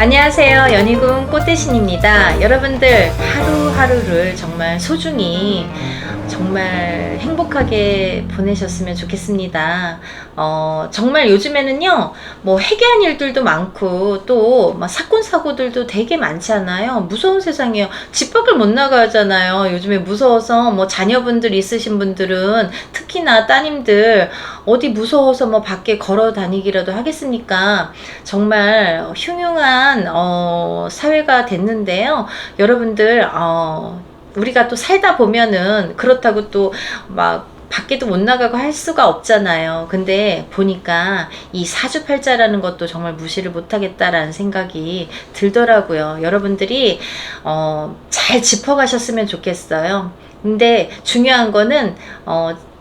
안녕하세요. 연희궁 꽃대신입니다. 여러분들 하루하루를 정말 소중히 정말 행복하게 보내셨으면 좋겠습니다. 정말 요즘에는요, 뭐 해괴한 일들도 많고 또 막 사건 사고들도 되게 많잖아요. 무서운 세상이에요. 집 밖을 못 나가잖아요. 요즘에 무서워서 뭐 자녀분들 있으신 분들은 특히나 따님들 어디 무서워서 뭐 밖에 걸어 다니기라도 하겠습니까? 정말 흉흉한 사회가 됐는데요. 여러분들 우리가 또 살다 보면은 그렇다고 또 막 밖에도 못 나가고 할 수가 없잖아요. 근데 보니까 이 사주팔자라는 것도 정말 무시를 못하겠다라는 생각이 들더라고요. 여러분들이 잘 짚어가셨으면 좋겠어요. 근데 중요한 거는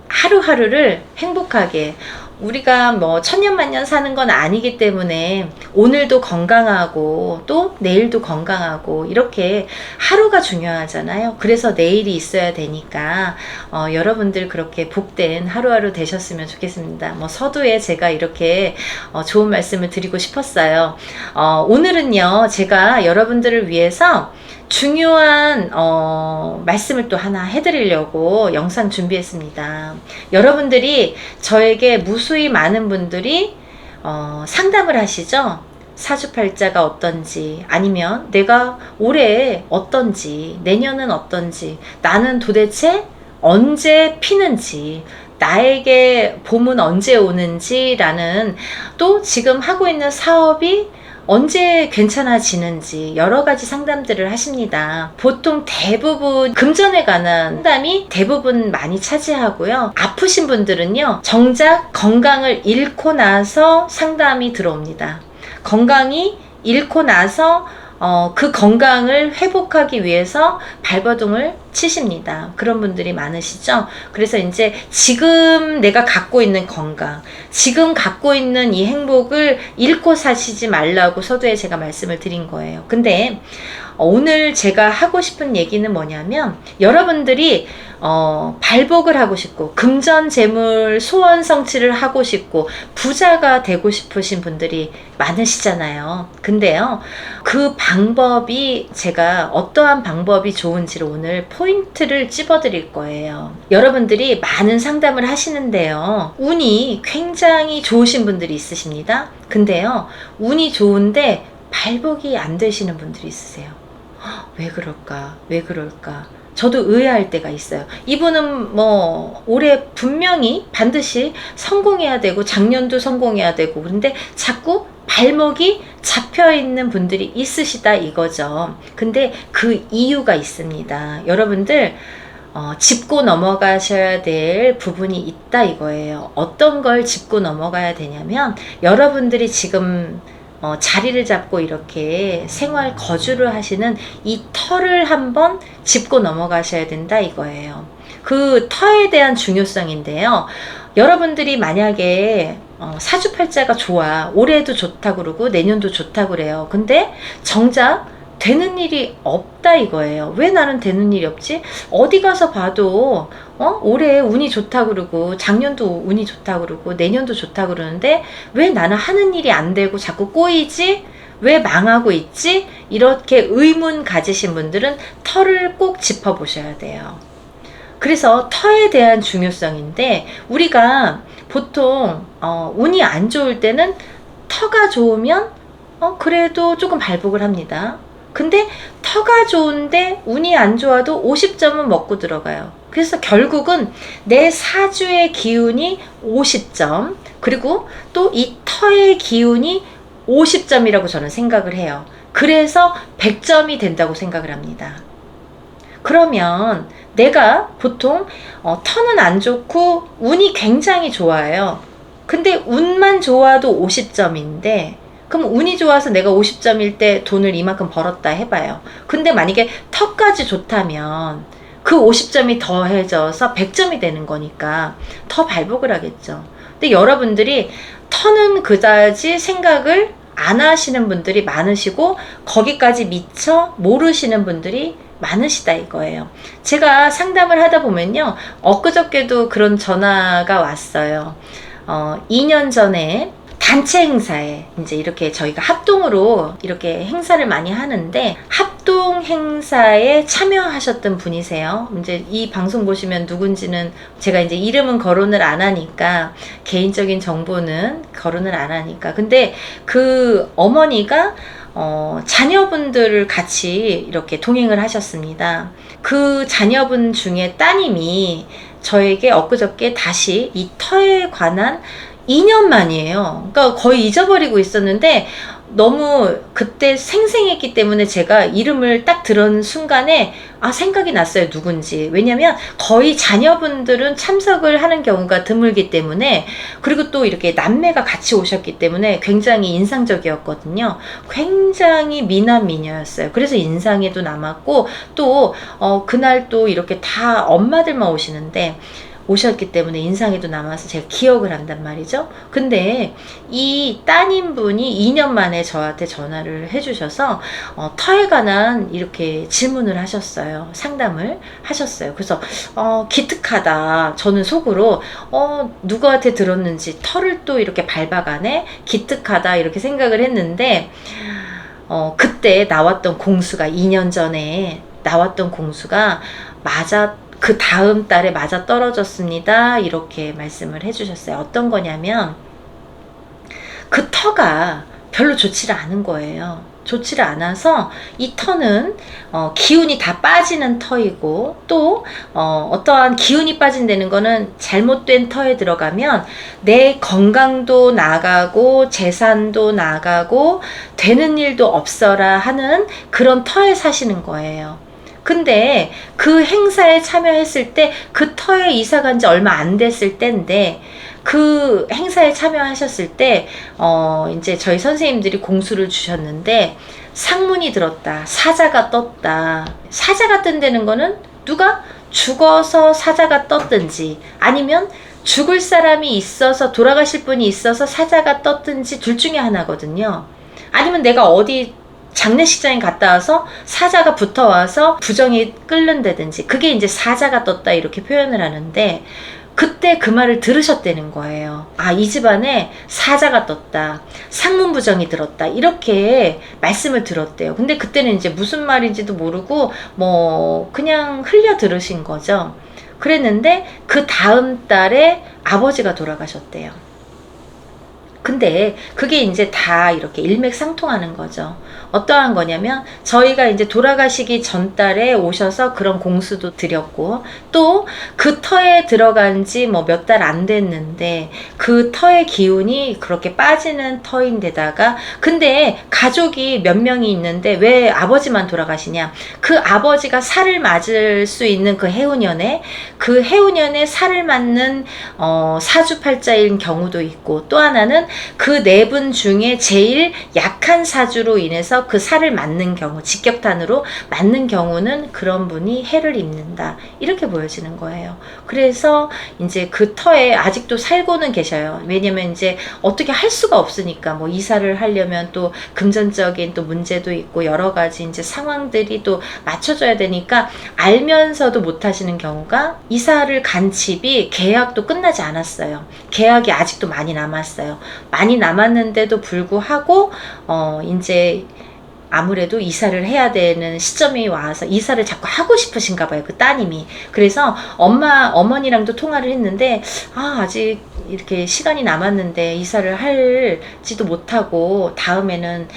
하루하루를 행복하게, 우리가 뭐 천년만년 사는 건 아니기 때문에 오늘도 건강하고 또 내일도 건강하고 이렇게 하루가 중요하잖아요. 그래서 내일이 있어야 되니까 여러분들 그렇게 복된 하루하루 되셨으면 좋겠습니다. 뭐 서두에 제가 이렇게 좋은 말씀을 드리고 싶었어요. 오늘은요, 제가 여러분들을 위해서 중요한 말씀을 또 하나 해드리려고 영상 준비했습니다. 여러분들이 저에게 무수히 많은 분들이 상담을 하시죠. 사주팔자가 어떤지, 아니면 내가 올해 어떤지, 내년은 어떤지, 나는 도대체 언제 피는지, 나에게 봄은 언제 오는지라는, 또 지금 하고 있는 사업이 언제 괜찮아지는지 여러 가지 상담들을 하십니다. 보통 대부분 금전에 관한 상담이 대부분 많이 차지하고요. 아프신 분들은요, 정작 건강을 잃고 나서 상담이 들어옵니다. 건강이 잃고 나서 그 건강을 회복하기 위해서 발버둥을 치십니다. 그런 분들이 많으시죠. 그래서 이제 지금 내가 갖고 있는 건강, 지금 갖고 있는 이 행복을 잃고 사시지 말라고 서두에 제가 말씀을 드린 거예요. 근데 오늘 제가 하고 싶은 얘기는 뭐냐면, 여러분들이 발복을 하고 싶고 금전 재물 소원 성취를 하고 싶고 부자가 되고 싶으신 분들이 많으시잖아요. 근데요, 그 방법이, 제가 어떠한 방법이 좋은지를 오늘 포인트를 찝어 드릴 거예요. 여러분들이 많은 상담을 하시는데요, 운이 굉장히 좋으신 분들이 있으십니다. 근데요, 운이 좋은데 발복이 안 되시는 분들이 있으세요. 왜 그럴까? 왜 그럴까? 저도 의아할 때가 있어요. 이분은 뭐 올해 분명히 반드시 성공해야 되고 작년도 성공해야 되고, 그런데 자꾸 발목이 잡혀 있는 분들이 있으시다 이거죠. 근데 그 이유가 있습니다. 여러분들 짚고 넘어가셔야 될 부분이 있다 이거예요. 어떤 걸 짚고 넘어가야 되냐면, 여러분들이 지금 자리를 잡고 이렇게 생활 거주를 하시는 이 터를 한번 짚고 넘어가셔야 된다 이거예요. 그 터에 대한 중요성인데요, 여러분들이 만약에 사주팔자가 좋아, 올해도 좋다 그러고 내년도 좋다 그래요. 근데 정작 되는 일이 없다 이거예요. 왜 나는 되는 일이 없지? 어디 가서 봐도 올해 운이 좋다 그러고 작년도 운이 좋다 그러고 내년도 좋다 그러는데 왜 나는 하는 일이 안 되고 자꾸 꼬이지? 왜 망하고 있지? 이렇게 의문 가지신 분들은 터를 꼭 짚어보셔야 돼요. 그래서 터에 대한 중요성인데, 우리가 보통 운이 안 좋을 때는 터가 좋으면 그래도 조금 발복을 합니다. 근데 터가 좋은데 운이 안 좋아도 50점은 먹고 들어가요. 그래서 결국은 내 사주의 기운이 50점, 그리고 또 이 터의 기운이 50점이라고 저는 생각을 해요. 그래서 100점이 된다고 생각을 합니다. 그러면 내가 보통 터는 안 좋고 운이 굉장히 좋아요. 근데 운만 좋아도 50점인데, 그럼 운이 좋아서 내가 50점일 때 돈을 이만큼 벌었다 해봐요. 근데 만약에 터까지 좋다면 그 50점이 더해져서 100점이 되는 거니까 더 발복을 하겠죠. 근데 여러분들이 터는 그다지 생각을 안 하시는 분들이 많으시고, 거기까지 미처 모르시는 분들이 많으시다 이거예요. 제가 상담을 하다 보면요, 엊그저께도 그런 전화가 왔어요. 2년 전에 단체 행사에 이제 이렇게 저희가 합동으로 이렇게 행사를 많이 하는데, 합동 행사에 참여하셨던 분이세요. 이제 이 방송 보시면 누군지는 제가 이제 이름은 거론을 안 하니까, 개인적인 정보는 거론을 안 하니까. 근데 그 어머니가 자녀분들을 같이 이렇게 동행을 하셨습니다. 그 자녀분 중에 따님이 저에게 엊그저께 다시 이 터에 관한 2년 만이에요. 그러니까 거의 잊어버리고 있었는데, 너무 그때 생생했기 때문에 제가 이름을 딱 들은 순간에 생각이 났어요, 누군지. 왜냐면 거의 자녀분들은 참석을 하는 경우가 드물기 때문에, 그리고 또 이렇게 남매가 같이 오셨기 때문에 굉장히 인상적이었거든요. 굉장히 미남 미녀였어요. 그래서 인상에도 남았고, 또 그날 또 이렇게 다 엄마들만 오셨기 때문에 인상에도 남아서 제가 기억을 한단 말이죠. 근데 이 따님분이 2년 만에 저한테 전화를 해주셔서 터에 관한 이렇게 질문을 하셨어요. 상담을 하셨어요. 그래서 기특하다. 저는 속으로 누구한테 들었는지 터를 또 이렇게 밟아가네. 기특하다 이렇게 생각을 했는데, 그때 나왔던 공수가 2년 전에 나왔던 공수가 그 다음 달에 맞아 떨어졌습니다. 이렇게 말씀을 해주셨어요. 어떤 거냐면, 그 터가 별로 좋지를 않은 거예요. 좋지를 않아서 이 터는 기운이 다 빠지는 터이고, 또 어떠한 기운이 빠진다는 거는 잘못된 터에 들어가면 내 건강도 나가고 재산도 나가고 되는 일도 없어라 하는 그런 터에 사시는 거예요. 근데 그 행사에 참여했을 때, 그 터에 이사 간 지 얼마 안 됐을 때인데, 그 행사에 참여하셨을 때 이제 저희 선생님들이 공수를 주셨는데, 상문이 들었다, 사자가 떴다. 사자가 뜬다는 거는 누가 죽어서 사자가 떴든지, 아니면 죽을 사람이 있어서, 돌아가실 분이 있어서 사자가 떴든지 둘 중에 하나거든요. 아니면 내가 어디 장례식장에 갔다 와서 사자가 붙어와서 부정이 끓는다든지, 그게 이제 사자가 떴다 이렇게 표현을 하는데, 그때 그 말을 들으셨다는 거예요. 이 집안에 사자가 떴다, 상문부정이 들었다, 이렇게 말씀을 들었대요. 근데 그때는 이제 무슨 말인지도 모르고 그냥 흘려 들으신 거죠. 그랬는데 그 다음 달에 아버지가 돌아가셨대요. 근데 그게 이제 다 이렇게 일맥상통하는 거죠. 어떠한 거냐면, 저희가 이제 돌아가시기 전달에 오셔서 그런 공수도 드렸고, 또 그 터에 들어간 지 몇 달 안 됐는데 그 터의 기운이 그렇게 빠지는 터인데다가, 근데 가족이 몇 명이 있는데 왜 아버지만 돌아가시냐? 그 아버지가 살을 맞을 수 있는 그 해운년에 살을 맞는 사주팔자인 경우도 있고, 또 하나는 그 네 분 중에 제일 약한 사주로 인해서 그 살을 맞는 경우, 직격탄으로 맞는 경우는 그런 분이 해를 입는다, 이렇게 보여지는 거예요. 그래서 이제 그 터에 아직도 살고는 계셔요. 왜냐면 이제 어떻게 할 수가 없으니까, 이사를 하려면 또 금전적인 또 문제도 있고 여러 가지 이제 상황들이 또 맞춰져야 되니까, 알면서도 못 하시는 경우가, 이사를 간 집이 계약도 끝나지 않았어요. 계약이 아직도 많이 남았어요. 많이 남았는데도 불구하고 이제 아무래도 이사를 해야 되는 시점이 와서 이사를 자꾸 하고 싶으신가 봐요, 그 따님이. 그래서 어머니랑도 통화를 했는데, 아직 이렇게 시간이 남았는데 이사를 할지도 못하고, 다음에는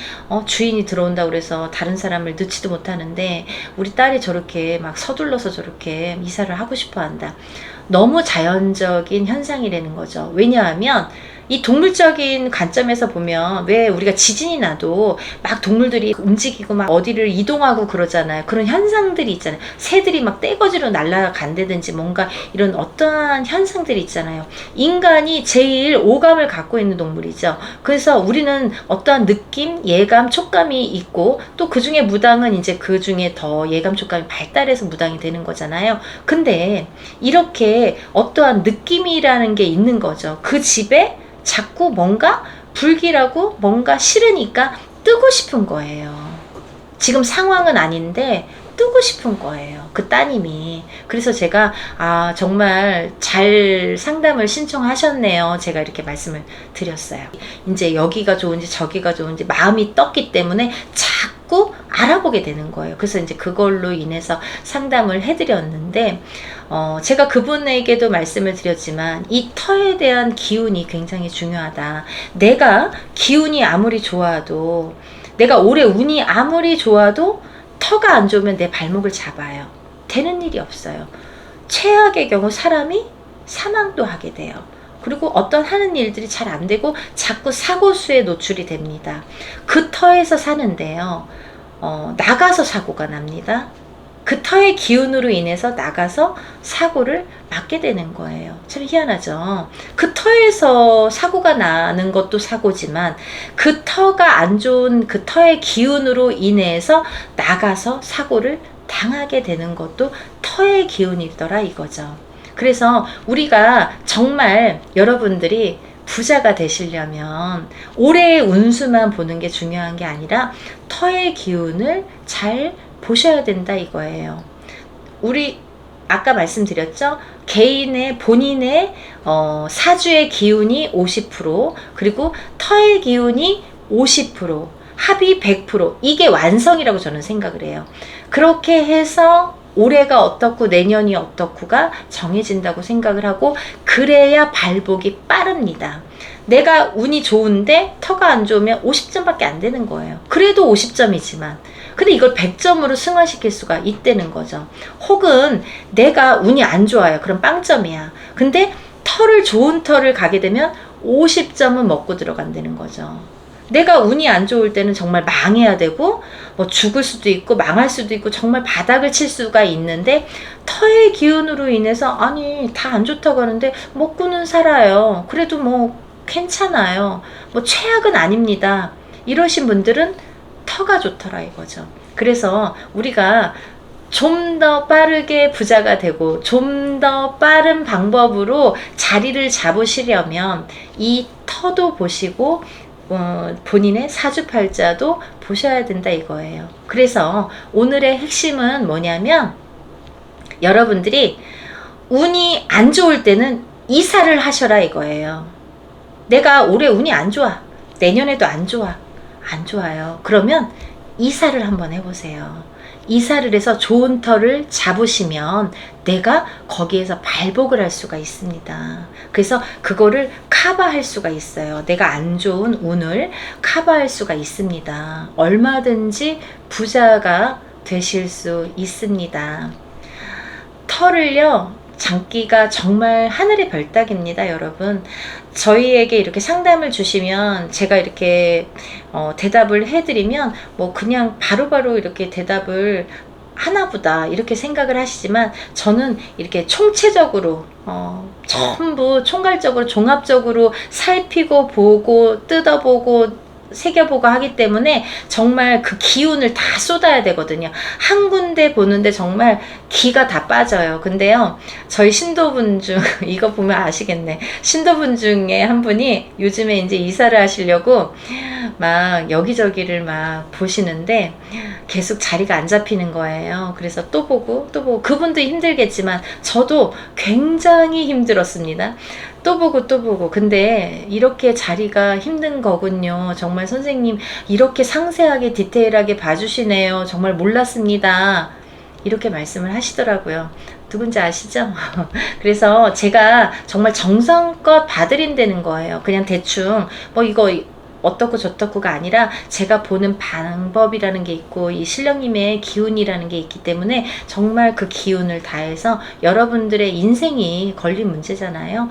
주인이 들어온다고 그래서 다른 사람을 넣지도 못하는데 우리 딸이 저렇게 막 서둘러서 저렇게 이사를 하고 싶어 한다. 너무 자연적인 현상이라는 거죠. 왜냐하면 이 동물적인 관점에서 보면, 왜 우리가 지진이 나도 막 동물들이 움직이고 막 어디를 이동하고 그러잖아요. 그런 현상들이 있잖아요. 새들이 막 떼거지로 날아간다든지 뭔가 이런 어떠한 현상들이 있잖아요. 인간이 제일 오감을 갖고 있는 동물이죠. 그래서 우리는 어떠한 느낌, 예감, 촉감이 있고, 또 그 중에 무당은 이제 그 중에 더 예감, 촉감이 발달해서 무당이 되는 거잖아요. 근데 이렇게 어떠한 느낌이라는 게 있는 거죠. 그 집에 자꾸 뭔가 불길하고 뭔가 싫으니까 뜨고 싶은 거예요. 지금 상황은 아닌데 뜨고 싶은 거예요. 그 따님이. 그래서 제가 정말 잘 상담을 신청하셨네요. 제가 이렇게 말씀을 드렸어요. 이제 여기가 좋은지 저기가 좋은지 마음이 떴기 때문에 자꾸 알아보게 되는 거예요. 그래서 이제 그걸로 인해서 상담을 해드렸는데 제가 그분에게도 말씀을 드렸지만 이 터에 대한 기운이 굉장히 중요하다. 내가 기운이 아무리 좋아도, 내가 올해 운이 아무리 좋아도 터가 안 좋으면 내 발목을 잡아요. 되는 일이 없어요. 최악의 경우 사람이 사망도 하게 돼요. 그리고 어떤 하는 일들이 잘 안 되고 자꾸 사고수에 노출이 됩니다. 그 터에서 사는데요. 나가서 사고가 납니다. 그 터의 기운으로 인해서 나가서 사고를 맞게 되는 거예요. 참 희한하죠. 그 터에서 사고가 나는 것도 사고지만 그 터가 안 좋은 그 터의 기운으로 인해서 나가서 사고를 당하게 되는 것도 터의 기운이더라 이거죠. 그래서 우리가 정말 여러분들이 부자가 되시려면 올해의 운수만 보는 게 중요한 게 아니라 터의 기운을 잘 보셔야 된다 이거예요. 우리 아까 말씀드렸죠? 개인의 본인의 사주의 기운이 50% 그리고 터의 기운이 50% 합이 100% 이게 완성이라고 저는 생각을 해요. 그렇게 해서 올해가 어떻고 내년이 어떻고가 정해진다고 생각을 하고 그래야 발복이 빠릅니다. 내가 운이 좋은데 터가 안 좋으면 50점밖에 안 되는 거예요. 그래도 50점이지만 근데 이걸 100점으로 승화시킬 수가 있다는 거죠. 혹은 내가 운이 안 좋아요. 그럼 빵점이야. 근데 좋은 터를 가게 되면 50점은 먹고 들어간다는 거죠. 내가 운이 안 좋을 때는 정말 망해야 되고 뭐 죽을 수도 있고 망할 수도 있고 정말 바닥을 칠 수가 있는데 터의 기운으로 인해서 아니 다 안 좋다고 하는데 먹고는 살아요. 그래도 뭐 괜찮아요. 뭐 최악은 아닙니다. 이러신 분들은 터가 좋더라 이거죠. 그래서 우리가 좀 더 빠르게 부자가 되고 좀 더 빠른 방법으로 자리를 잡으시려면 이 터도 보시고 본인의 사주팔자도 보셔야 된다 이거예요. 그래서 오늘의 핵심은 뭐냐면 여러분들이 운이 안 좋을 때는 이사를 하셔라 이거예요. 내가 올해 운이 안 좋아. 내년에도 안 좋아. 안 좋아요. 그러면 이사를 한번 해보세요. 이사를 해서 좋은 터를 잡으시면 내가 거기에서 발복을 할 수가 있습니다. 그래서 그거를 커버할 수가 있어요. 내가 안 좋은 운을 커버할 수가 있습니다. 얼마든지 부자가 되실 수 있습니다. 터를요, 장기가 정말 하늘의 별따기입니다, 여러분. 저희에게 이렇게 상담을 주시면 제가 이렇게 대답을 해드리면 뭐 그냥 바로바로 이렇게 대답을 하나보다 이렇게 생각을 하시지만 저는 이렇게 총체적으로 전부 총괄적으로 종합적으로 살피고 보고 뜯어보고 새겨보고 하기 때문에 정말 그 기운을 다 쏟아야 되거든요. 한 군데 보는데 정말 기가 다 빠져요. 근데요, 저희 신도분 중 이거 보면 아시겠네. 신도분 중에 한 분이 요즘에 이제 이사를 하시려고 막 여기저기를 막 보시는데 계속 자리가 안 잡히는 거예요. 그래서 또 보고 또 보고 그분도 힘들겠지만 저도 굉장히 힘들었습니다. 또 보고 또 보고. 근데 이렇게 자리가 힘든 거군요. 정말 선생님 이렇게 상세하게 디테일하게 봐주시네요. 정말 몰랐습니다. 이렇게 말씀을 하시더라고요. 누군지 아시죠? 그래서 제가 정말 정성껏 봐드린다는 거예요. 그냥 대충 뭐 이거 어떻고 저떻고가 아니라 제가 보는 방법이라는 게 있고 이 신령님의 기운이라는 게 있기 때문에 정말 그 기운을 다해서 여러분들의 인생이 걸린 문제잖아요.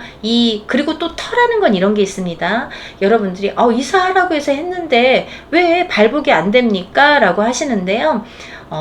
그리고 또 터라는 건 이런 게 있습니다. 여러분들이 이사하라고 해서 했는데 왜 발복이 안 됩니까? 라고 하시는데요.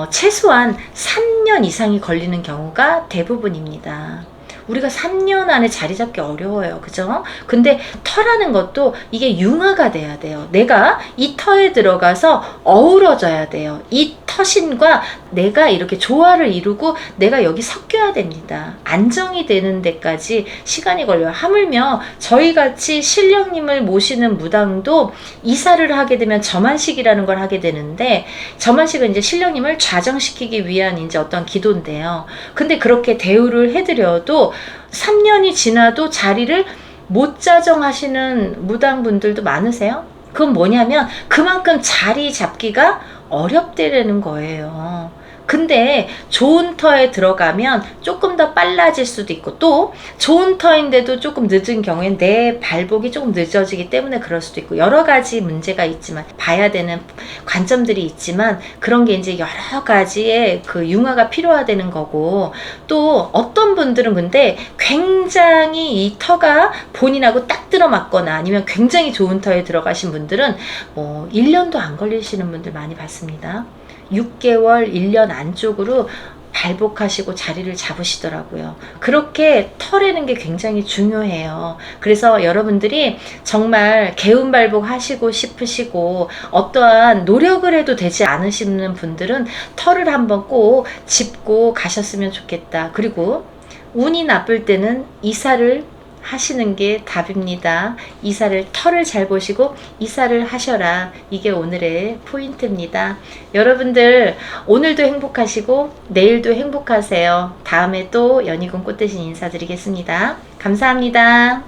최소한 3년 이상이 걸리는 경우가 대부분입니다. 우리가 3년 안에 자리 잡기 어려워요. 그죠? 근데 터라는 것도 이게 융화가 돼야 돼요. 내가 이 터에 들어가서 어우러져야 돼요. 이 터신과 내가 이렇게 조화를 이루고 내가 여기 섞여야 됩니다. 안정이 되는 데까지 시간이 걸려요. 하물며 저희같이 신령님을 모시는 무당도 이사를 하게 되면 점안식이라는 걸 하게 되는데, 점안식은 이제 신령님을 좌정시키기 위한 이제 어떤 기도인데요. 근데 그렇게 대우를 해드려도 3년이 지나도 자리를 못 자정하시는 무당분들도 많으세요. 그건 뭐냐면 그만큼 자리 잡기가 어렵대라는 거예요. 근데 좋은 터에 들어가면 조금 더 빨라질 수도 있고, 또 좋은 터인데도 조금 늦은 경우엔 내 발복이 조금 늦어지기 때문에 그럴 수도 있고, 여러 가지 문제가 있지만, 봐야 되는 관점들이 있지만, 그런 게 이제 여러 가지의 그 융화가 필요하다는 거고, 또 어떤 분들은 근데 굉장히 이 터가 본인하고 딱 들어맞거나 아니면 굉장히 좋은 터에 들어가신 분들은 뭐 1년도 안 걸리시는 분들 많이 봤습니다. 6개월, 1년 안쪽으로 발복하시고 자리를 잡으시더라고요. 그렇게 터라는 게 굉장히 중요해요. 그래서 여러분들이 정말 개운발복 하시고 싶으시고 어떠한 노력을 해도 되지 않으시는 분들은 터를 한번 꼭 짚고 가셨으면 좋겠다. 그리고 운이 나쁠 때는 이사를 하시는 게 답입니다. 이사를, 터를 잘 보시고 이사를 하셔라. 이게 오늘의 포인트입니다. 여러분들 오늘도 행복하시고 내일도 행복하세요. 다음에 또 연희군 꽃대신 인사드리겠습니다. 감사합니다.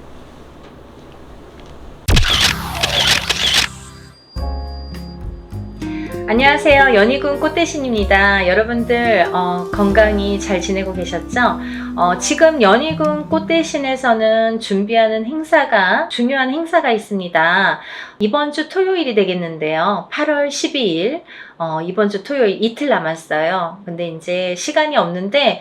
안녕하세요. 연희군 꽃대신입니다. 여러분들 건강히 잘 지내고 계셨죠? 지금 연희군 꽃대신에서는 준비하는 행사가, 중요한 행사가 있습니다. 이번 주 토요일이 되겠는데요. 8월 12일 이번 주 토요일 이틀 남았어요. 근데 이제 시간이 없는데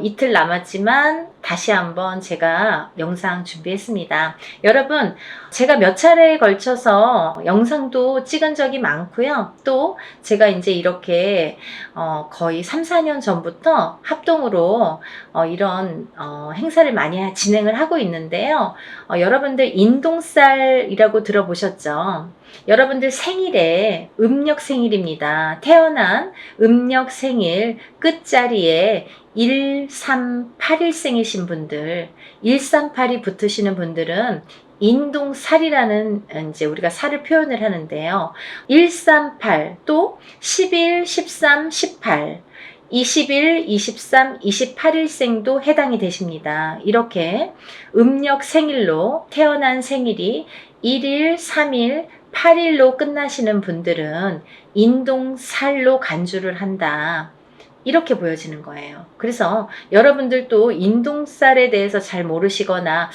이틀 남았지만 다시 한번 제가 영상 준비했습니다. 여러분, 제가 몇 차례에 걸쳐서 영상도 찍은 적이 많고요. 또 제가 이제 이렇게 거의 3, 4년 전부터 합동으로 이런 행사를 많이 진행을 하고 있는데요. 여러분들 인동살이라고 들어보셨죠? 여러분들 생일에 음력 생일입니다. 태어난 음력 생일 끝자리에 1381생이신 분들, 138이 붙으시는 분들은 인동살이라는 이제 우리가 살을 표현을 하는데요. 138, 또 11, 13, 18, 21, 23, 28일생도 해당이 되십니다. 이렇게 음력 생일로 태어난 생일이 1일, 3일, 8일로 끝나시는 분들은 인동살로 간주를 한다. 이렇게 보여지는 거예요. 그래서 여러분들도 인동살에 대해서 잘 모르시거나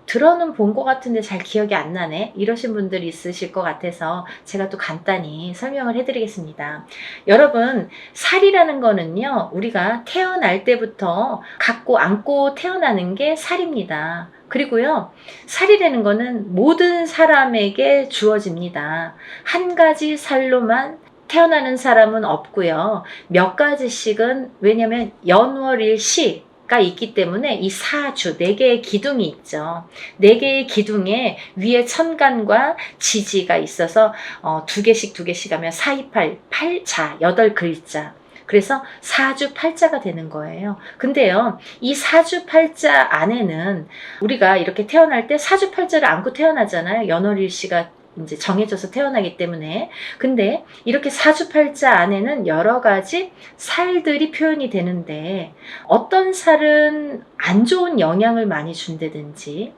들어는 본 것 같은데 잘 기억이 안 나네, 이러신 분들이 있으실 것 같아서 제가 또 간단히 설명을 해드리겠습니다. 여러분, 살이라는 거는요, 우리가 태어날 때부터 갖고 안고 태어나는 게 살입니다. 그리고요, 살이라는 거는 모든 사람에게 주어집니다. 한 가지 살로만 태어나는 사람은 없고요. 몇 가지씩은, 왜냐면 연월일시가 있기 때문에 이 사주, 4개의 기둥이 있죠. 4개의 기둥에 위에 천간과 지지가 있어서 2개씩 하면 4, 2, 8, 8자, 8글자. 그래서 사주 팔자가 되는 거예요. 근데요, 이 사주 팔자 안에는 우리가 이렇게 태어날 때 사주 팔자를 안고 태어나잖아요. 연월일시가 이제 정해져서 태어나기 때문에. 근데 이렇게 사주팔자 안에는 여러 가지 살들이 표현이 되는데, 어떤 살은 안 좋은 영향을 많이 준다든지,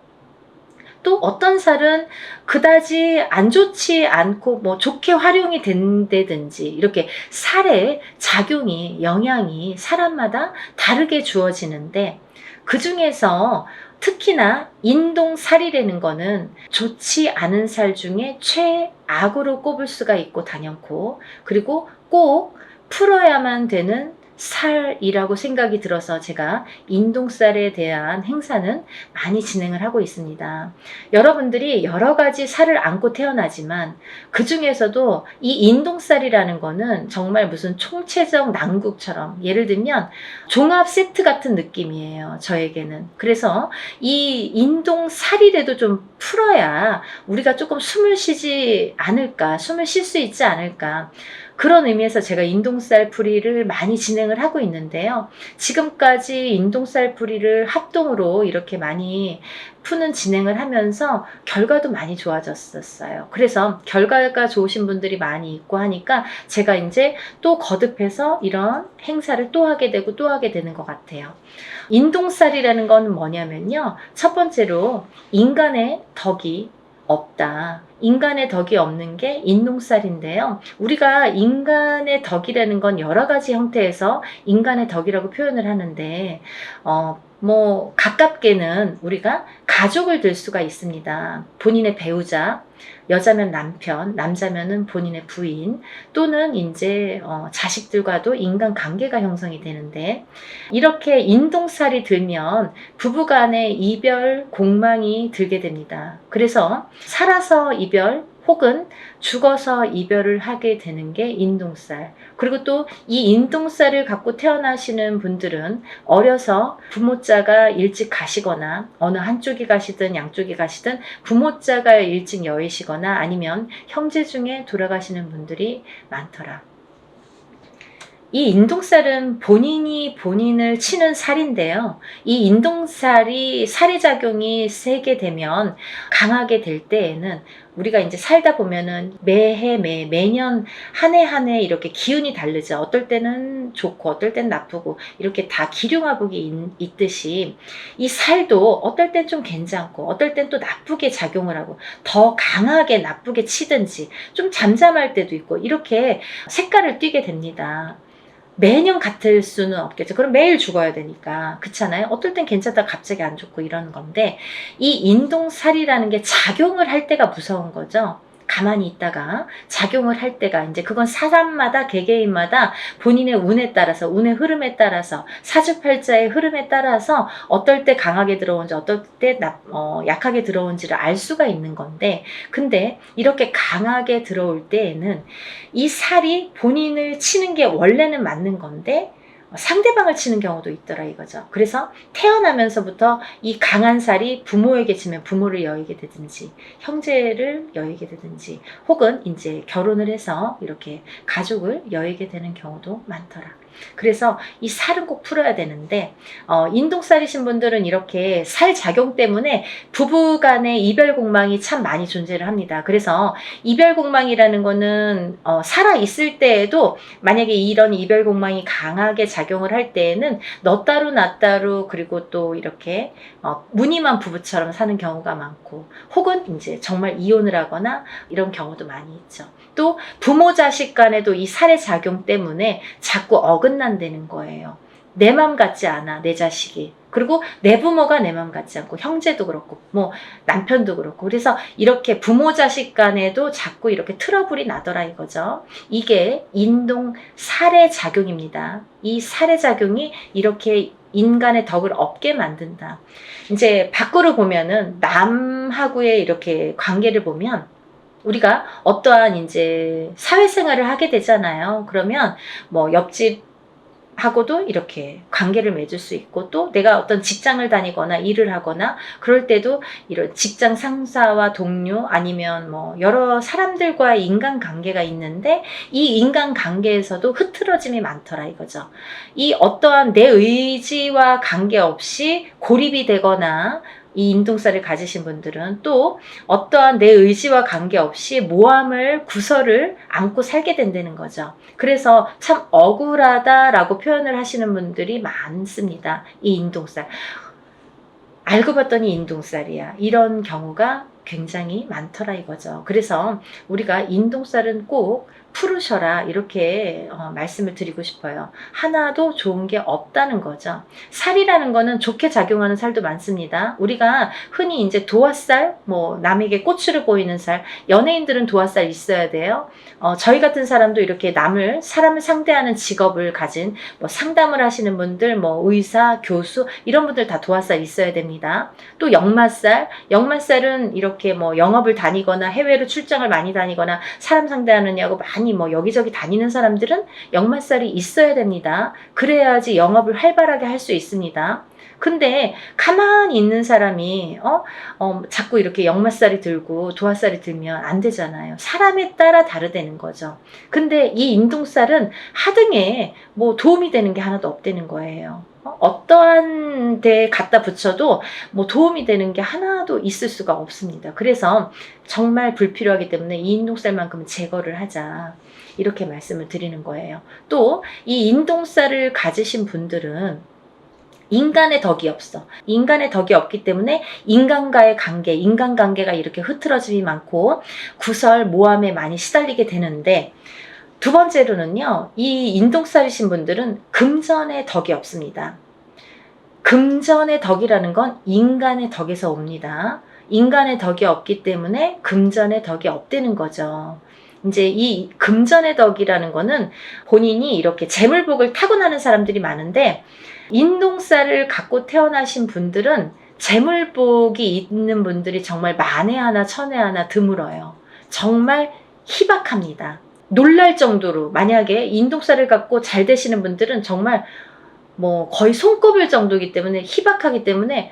또 어떤 살은 그다지 안 좋지 않고 뭐 좋게 활용이 된다든지, 이렇게 살의 작용이, 영향이 사람마다 다르게 주어지는데, 그 중에서 특히나 인동살이라는 거는 좋지 않은 살 중에 최악으로 꼽을 수가 있고 단연코, 그리고 꼭 풀어야만 되는 살이라고 생각이 들어서 제가 인동살에 대한 행사는 많이 진행을 하고 있습니다. 여러분들이 여러 가지 살을 안고 태어나지만 그 중에서도 이 인동살이라는 거는 정말 무슨 총체적 난국처럼, 예를 들면 종합 세트 같은 느낌이에요, 저에게는. 그래서 이 인동살이라도 좀 풀어야 우리가 조금 숨을 쉬지 않을까, 숨을 쉴 수 있지 않을까. 그런 의미에서 제가 인동살 풀이를 많이 진행을 하고 있는데요. 지금까지 인동살 풀이를 합동으로 이렇게 많이 푸는 진행을 하면서 결과도 많이 좋아졌었어요. 그래서 결과가 좋으신 분들이 많이 있고 하니까 제가 이제 또 거듭해서 이런 행사를 또 하게 되고 또 하게 되는 것 같아요. 인동살이라는 건 뭐냐면요. 첫 번째로 인간의 덕이 없다. 인간의 덕이 없는 게 인동살인데요. 우리가 인간의 덕이라는 건 여러 가지 형태에서 인간의 덕이라고 표현을 하는데, 가깝게는 우리가 가족을 들 수가 있습니다. 본인의 배우자, 여자면 남편, 남자면은 본인의 부인, 또는 이제 자식들과도 인간 관계가 형성이 되는데, 이렇게 인동살이 들면 부부간의 이별 공망이 들게 됩니다. 그래서 살아서 이별 혹은 죽어서 이별을 하게 되는 게 인동살. 그리고 또 이 인동살을 갖고 태어나시는 분들은 어려서 부모자가 일찍 가시거나, 어느 한쪽이 가시든 양쪽이 가시든 부모자가 일찍 여의시거나 아니면 형제 중에 돌아가시는 분들이 많더라. 이 인동살은 본인이 본인을 치는 살인데요. 이 인동살이 살해작용이 세게 되면, 강하게 될 때에는 우리가 이제 살다 보면은 매해 매년 한 해 한 해 이렇게 기운이 다르죠. 어떨 때는 좋고 어떨 땐 나쁘고 이렇게 다 기륭화복이 있듯이 이 살도 어떨 땐 좀 괜찮고 어떨 땐 또 나쁘게 작용을 하고 더 강하게 나쁘게 치든지 좀 잠잠할 때도 있고 이렇게 색깔을 띠게 됩니다. 매년 같을 수는 없겠죠. 그럼 매일 죽어야 되니까. 그렇잖아요. 어떨 땐 괜찮다가 갑자기 안 좋고 이러는 건데, 이 인동살이라는 게 작용을 할 때가 무서운 거죠. 가만히 있다가 작용을 할 때가, 이제 그건 사람마다 개개인마다 본인의 운에 따라서, 운의 흐름에 따라서, 사주팔자의 흐름에 따라서 어떨 때 강하게 들어온지 어떨 때 약하게 들어온지를 알 수가 있는 건데, 근데 이렇게 강하게 들어올 때에는 이 살이 본인을 치는 게 원래는 맞는 건데 상대방을 치는 경우도 있더라 이거죠. 그래서 태어나면서부터 이 강한 살이 부모에게 치면 부모를 여의게 되든지 형제를 여의게 되든지 혹은 이제 결혼을 해서 이렇게 가족을 여의게 되는 경우도 많더라. 그래서 이 살은 꼭 풀어야 되는데, 인동살이신 분들은 이렇게 살 작용 때문에 부부 간의 이별 공망이 참 많이 존재를 합니다. 그래서 이별 공망이라는 거는 살아 있을 때에도 만약에 이런 이별 공망이 강하게 작용을 할 때에는 너 따로 나 따로, 그리고 또 이렇게 무늬만 부부처럼 사는 경우가 많고, 혹은 이제 정말 이혼을 하거나 이런 경우도 많이 있죠. 또 부모 자식 간에도 이 살의 작용 때문에 자꾸 어긋난다는 거예요. 내 맘 같지 않아, 내 자식이. 그리고 내 부모가 내 맘 같지 않고, 형제도 그렇고 남편도 그렇고. 그래서 이렇게 부모 자식 간에도 자꾸 이렇게 트러블이 나더라 이거죠. 이게 인동 살의 작용입니다. 이 살의 작용이 이렇게 인간의 덕을 없게 만든다. 이제 밖으로 보면은 남하고의 이렇게 관계를 보면, 우리가 어떠한 이제 사회생활을 하게 되잖아요. 그러면 옆집하고도 이렇게 관계를 맺을 수 있고, 또 내가 어떤 직장을 다니거나 일을 하거나 그럴 때도 이런 직장 상사와 동료 아니면 여러 사람들과의 인간관계가 있는데, 이 인간관계에서도 흐트러짐이 많더라 이거죠. 이 어떠한 내 의지와 관계없이 고립이 되거나, 이 인동살을 가지신 분들은 또 어떠한 내 의지와 관계없이 모함을, 구설을 안고 살게 된다는 거죠. 그래서 참 억울하다라고 표현을 하시는 분들이 많습니다. 이 인동살. 알고 봤더니 인동살이야. 이런 경우가 굉장히 많더라 이거죠. 그래서 우리가 인동살은 꼭 풀으셔라 이렇게 말씀을 드리고 싶어요. 하나도 좋은 게 없다는 거죠. 살이라는 거는 좋게 작용하는 살도 많습니다. 우리가 흔히 이제 도화살, 뭐 남에게 꼬추를 보이는 살, 연예인들은 도화살 있어야 돼요. 저희 같은 사람도 이렇게 사람을 상대하는 직업을 가진 뭐 상담을 하시는 분들, 뭐 의사, 교수 이런 분들 다 도화살 있어야 됩니다. 또 역마살은 이렇게 뭐 영업을 다니거나 해외로 출장을 많이 다니거나 사람 상대하느냐고 많이 뭐 여기저기 다니는 사람들은 역마살이 있어야 됩니다. 그래야지 영업을 활발하게 할 수 있습니다. 근데 가만히 있는 사람이 자꾸 이렇게 역마살이 들고 도화살이 들면 안 되잖아요. 사람에 따라 다르다는 거죠. 근데 이 인동살은 하등에 뭐 도움이 되는 게 하나도 없다는 거예요. 어떠한 데 갖다 붙여도 뭐 도움이 되는 게 하나도 있을 수가 없습니다. 그래서 정말 불필요하기 때문에 이 인동살만큼은 제거를 하자 이렇게 말씀을 드리는 거예요. 또 이 인동살을 가지신 분들은 인간의 덕이 없어. 인간의 덕이 없기 때문에 인간과의 관계, 인간관계가 이렇게 흐트러짐이 많고 구설, 모함에 많이 시달리게 되는데, 두 번째로는요, 이 인동살이신 분들은 금전의 덕이 없습니다. 금전의 덕이라는 건 인간의 덕에서 옵니다. 인간의 덕이 없기 때문에 금전의 덕이 없다는 거죠. 이제 이 금전의 덕이라는 거는 본인이 이렇게 재물복을 타고나는 사람들이 많은데, 인동살을 갖고 태어나신 분들은 재물복이 있는 분들이 정말 만에 하나 천에 하나 드물어요. 정말 희박합니다. 놀랄 정도로 만약에 인동살을 갖고 잘 되시는 분들은 정말 뭐 거의 손꼽을 정도이기 때문에 희박하기 때문에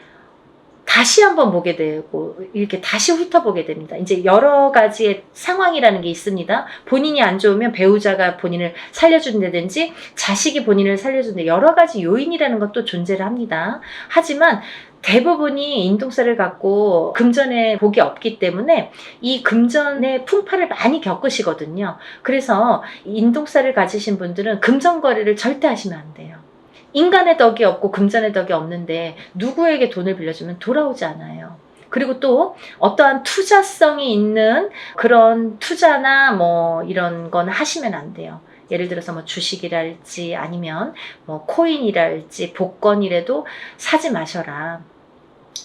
다시 한번 보게 되고 이렇게 다시 훑어보게 됩니다. 이제 여러 가지의 상황이라는 게 있습니다. 본인이 안 좋으면 배우자가 본인을 살려준다든지 자식이 본인을 살려준다, 여러 가지 요인이라는 것도 존재를 합니다. 하지만 대부분이 인동살을 갖고 금전의 복이 없기 때문에 이 금전의 풍파를 많이 겪으시거든요. 그래서 인동살을 가지신 분들은 금전 거래를 절대 하시면 안 돼요. 인간의 덕이 없고 금전의 덕이 없는데 누구에게 돈을 빌려주면 돌아오지 않아요. 그리고 또 어떠한 투자성이 있는 그런 투자나 뭐 이런 건 하시면 안 돼요. 예를 들어서 뭐 주식이랄지 아니면 뭐 코인이랄지 복권이라도 사지 마셔라.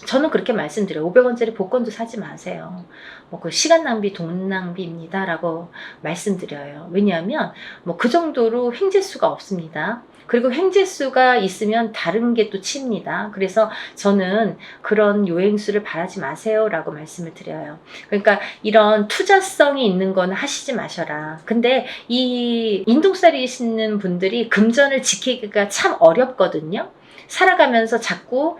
저는 그렇게 말씀드려요. 500원짜리 복권도 사지 마세요. 뭐 그 시간 낭비, 돈 낭비입니다. 라고 말씀드려요. 왜냐하면 뭐 그 정도로 횡재수가 없습니다. 그리고 횡재수가 있으면 다른 게 또 칩니다. 그래서 저는 그런 요행수를 바라지 마세요. 라고 말씀을 드려요. 그러니까 이런 투자성이 있는 건 하시지 마셔라. 근데 이 인동살이시는 분들이 금전을 지키기가 참 어렵거든요. 살아가면서 자꾸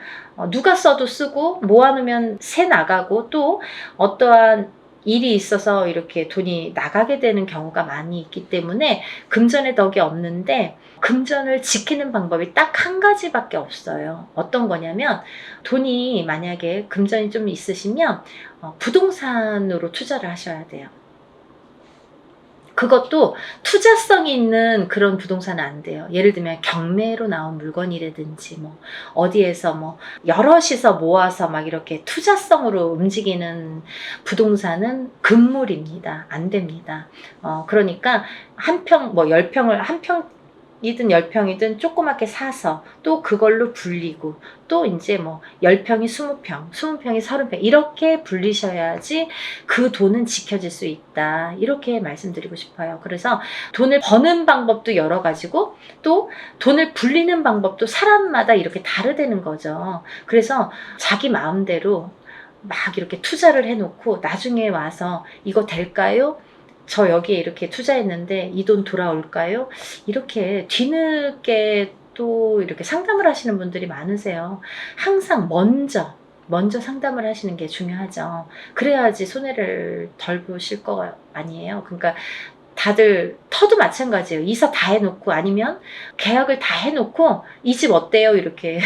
누가 써도 쓰고 모아놓으면 새 나가고 또 어떠한 일이 있어서 이렇게 돈이 나가게 되는 경우가 많이 있기 때문에 금전의 덕이 없는데, 금전을 지키는 방법이 딱 한 가지밖에 없어요. 어떤 거냐면, 돈이 만약에 금전이 좀 있으시면 부동산으로 투자를 하셔야 돼요. 그것도 투자성이 있는 그런 부동산은 안 돼요. 예를 들면 경매로 나온 물건이라든지 뭐 어디에서 뭐 여럿이서 모아서 막 이렇게 투자성으로 움직이는 부동산은 금물입니다. 안 됩니다. 그러니까 한 평, 뭐 10평을 한 평이든 10평이든 조그맣게 사서 또 그걸로 불리고 또 이제 뭐 10평이 20평, 20평이 30평 이렇게 불리셔야지 그 돈은 지켜질 수 있다. 이렇게 말씀드리고 싶어요. 그래서 돈을 버는 방법도 여러 가지고 또 돈을 불리는 방법도 사람마다 이렇게 다르다는 거죠. 그래서 자기 마음대로 막 이렇게 투자를 해놓고 나중에 와서 이거 될까요? 저 여기에 이렇게 투자했는데 이 돈 돌아올까요? 이렇게 뒤늦게 또 이렇게 상담을 하시는 분들이 많으세요. 항상 먼저 상담을 하시는 게 중요하죠. 그래야지 손해를 덜 보실 거 아니에요. 그러니까 다들 터도 마찬가지예요. 이사 다 해놓고 아니면 계약을 다 해놓고 이 집 어때요? 이렇게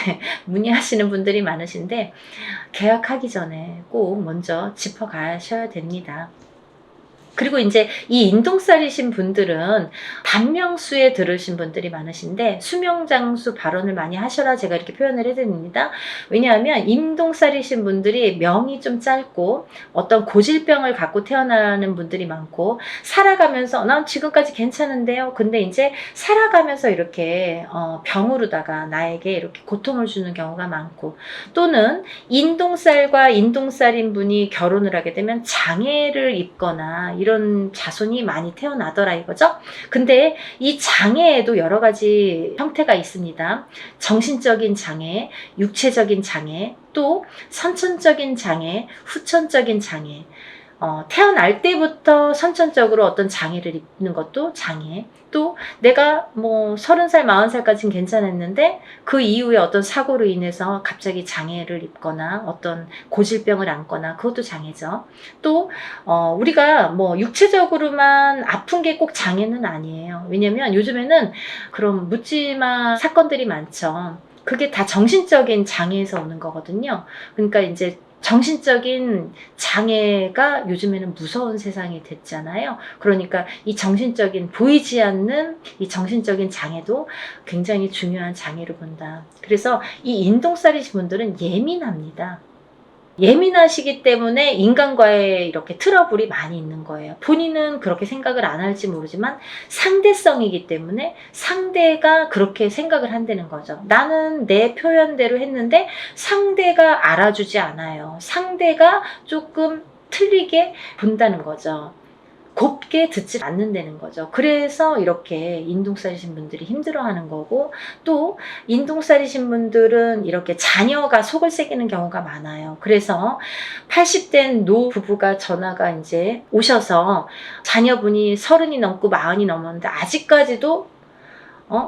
문의하시는 분들이 많으신데 계약하기 전에 꼭 먼저 짚어가셔야 됩니다. 그리고 이제 이 인동살이신 분들은 단명수에 들으신 분들이 많으신데 수명장수 발언을 많이 하셔라 제가 이렇게 표현을 해드립니다. 왜냐하면 인동살이신 분들이 명이 좀 짧고 어떤 고질병을 갖고 태어나는 분들이 많고 살아가면서 난 지금까지 괜찮은데요. 근데 이제 살아가면서 이렇게 병으로다가 나에게 이렇게 고통을 주는 경우가 많고, 또는 인동살과 인동살인 분이 결혼을 하게 되면 장애를 입거나 이런 자손이 많이 태어나더라 이거죠. 근데 이 장애에도 여러 가지 형태가 있습니다. 정신적인 장애, 육체적인 장애, 또 선천적인 장애, 후천적인 장애. 태어날 때부터 선천적으로 어떤 장애를 입는 것도 장애. 또 내가 뭐 30살, 40살까지는 괜찮았는데 그 이후에 어떤 사고로 인해서 갑자기 장애를 입거나 어떤 고질병을 안거나 그것도 장애죠. 또 우리가 뭐 육체적으로만 아픈 게 꼭 장애는 아니에요. 왜냐면 요즘에는 그런 묻지마 사건들이 많죠. 그게 다 정신적인 장애에서 오는 거거든요. 그러니까 이제 정신적인 장애가 요즘에는 무서운 세상이 됐잖아요. 그러니까 이 정신적인, 보이지 않는 이 정신적인 장애도 굉장히 중요한 장애로 본다. 그래서 이 인동살이신 분들은 예민합니다. 예민하시기 때문에 인간과의 이렇게 트러블이 많이 있는 거예요. 본인은 그렇게 생각을 안 할지 모르지만 상대성이기 때문에 상대가 그렇게 생각을 한다는 거죠. 나는 내 표현대로 했는데 상대가 알아주지 않아요. 상대가 조금 틀리게 본다는 거죠. 곱게 듣지 않는다는 거죠. 그래서 이렇게 인동살이신 분들이 힘들어하는 거고, 또 인동살이신 분들은 이렇게 자녀가 속을 새기는 경우가 많아요. 그래서 80된 노부부가 전화가 이제 오셔서 자녀분이 30이 넘고 40이 넘었는데 아직까지도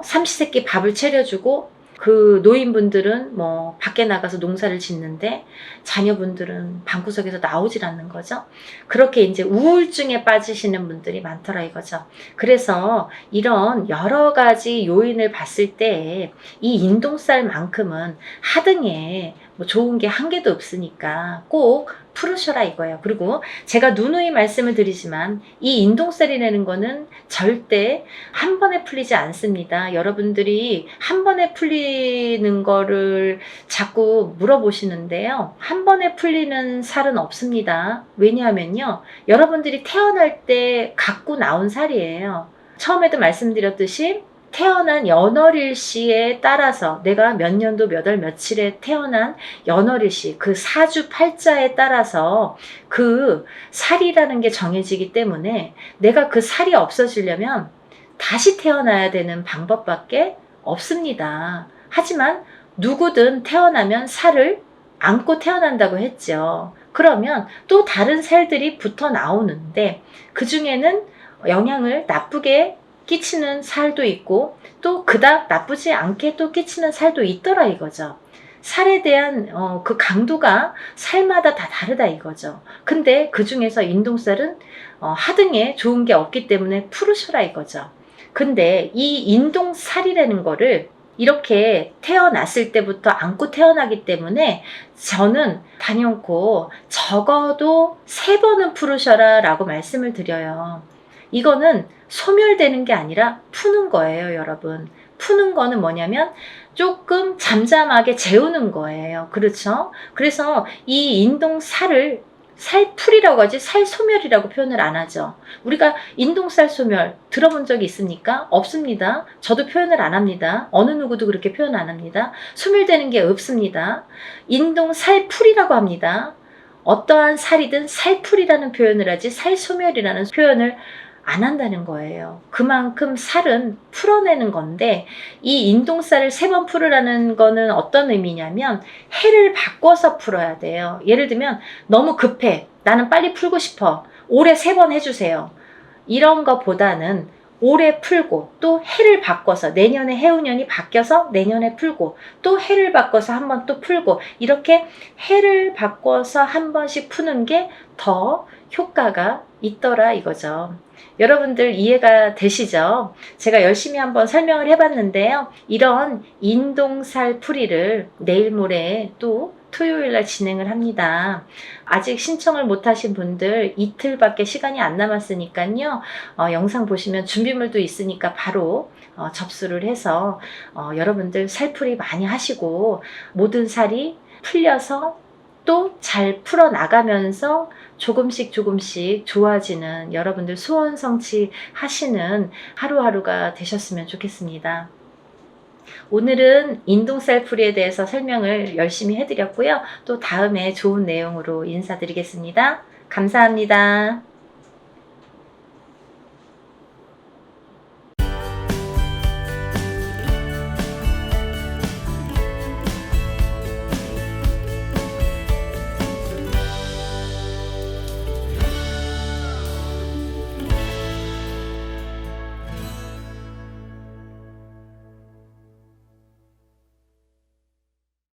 삼시세끼 밥을 차려주고, 그 노인분들은 뭐 밖에 나가서 농사를 짓는데 자녀분들은 방구석에서 나오질 않는 거죠. 그렇게 이제 우울증에 빠지시는 분들이 많더라 이거죠. 그래서 이런 여러 가지 요인을 봤을 때 이 인동살만큼은 하등에 뭐 좋은 게 한 개도 없으니까 꼭 풀으셔라 이거예요. 그리고 제가 누누이 말씀을 드리지만 이 인동살이라는 거는 절대 한 번에 풀리지 않습니다. 여러분들이 한 번에 풀리는 거를 자꾸 물어보시는데요. 한 번에 풀리는 살은 없습니다. 왜냐하면요, 여러분들이 태어날 때 갖고 나온 살이에요. 처음에도 말씀드렸듯이 태어난 연월일시에 따라서 내가 몇 년도 몇 월 며칠에 태어난 연월일시 그 사주 팔자에 따라서 그 살이라는 게 정해지기 때문에 내가 그 살이 없어지려면 다시 태어나야 되는 방법밖에 없습니다. 하지만 누구든 태어나면 살을 안고 태어난다고 했죠. 그러면 또 다른 살들이 붙어 나오는데 그 중에는 영향을 나쁘게 끼치는 살도 있고 또 그닥 나쁘지 않게 또 끼치는 살도 있더라 이거죠. 살에 대한 그 강도가 살마다 다 다르다 이거죠. 근데 그 중에서 인동살은 하등에 좋은 게 없기 때문에 풀으셔라 이거죠. 근데 이 인동살이라는 거를 이렇게 태어났을 때부터 안고 태어나기 때문에 저는 단연코 적어도 3번은 풀으셔라 라고 말씀을 드려요. 이거는 소멸되는 게 아니라 푸는 거예요, 여러분. 푸는 거는 뭐냐면 조금 잠잠하게 재우는 거예요. 그렇죠? 그래서 이 인동살을 살풀이라고 하지 살소멸이라고 표현을 안 하죠. 우리가 인동살 소멸 들어본 적이 있습니까? 없습니다. 저도 표현을 안 합니다. 어느 누구도 그렇게 표현 안 합니다. 소멸되는 게 없습니다. 인동살풀이라고 합니다. 어떠한 살이든 살풀이라는 표현을 하지 살소멸이라는 표현을 안 한다는 거예요. 그만큼 살은 풀어내는 건데 이 인동살을 3번 풀으라는 거는 어떤 의미냐면 해를 바꿔서 풀어야 돼요. 예를 들면 너무 급해. 나는 빨리 풀고 싶어. 올해 3번 해주세요. 이런 것보다는 올해 풀고 또 해를 바꿔서 내년에 해운년이 바뀌어서 내년에 풀고 또 해를 바꿔서 한 번 또 풀고 이렇게 해를 바꿔서 한 번씩 푸는 게 더 효과가 있더라 이거죠. 여러분들 이해가 되시죠? 제가 열심히 한번 설명을 해봤는데요. 이런 인동살 풀이를 내일 모레 또 토요일 날 진행을 합니다. 아직 신청을 못하신 분들 이틀밖에 시간이 안 남았으니까요. 영상 보시면 준비물도 있으니까 바로 접수를 해서 여러분들 살풀이 많이 하시고 모든 살이 풀려서 또 잘 풀어 나가면서 조금씩 좋아지는 여러분들 소원 성취 하시는 하루하루가 되셨으면 좋겠습니다. 오늘은 인동살풀이에 대해서 설명을 열심히 해드렸고요. 또 다음에 좋은 내용으로 인사드리겠습니다. 감사합니다.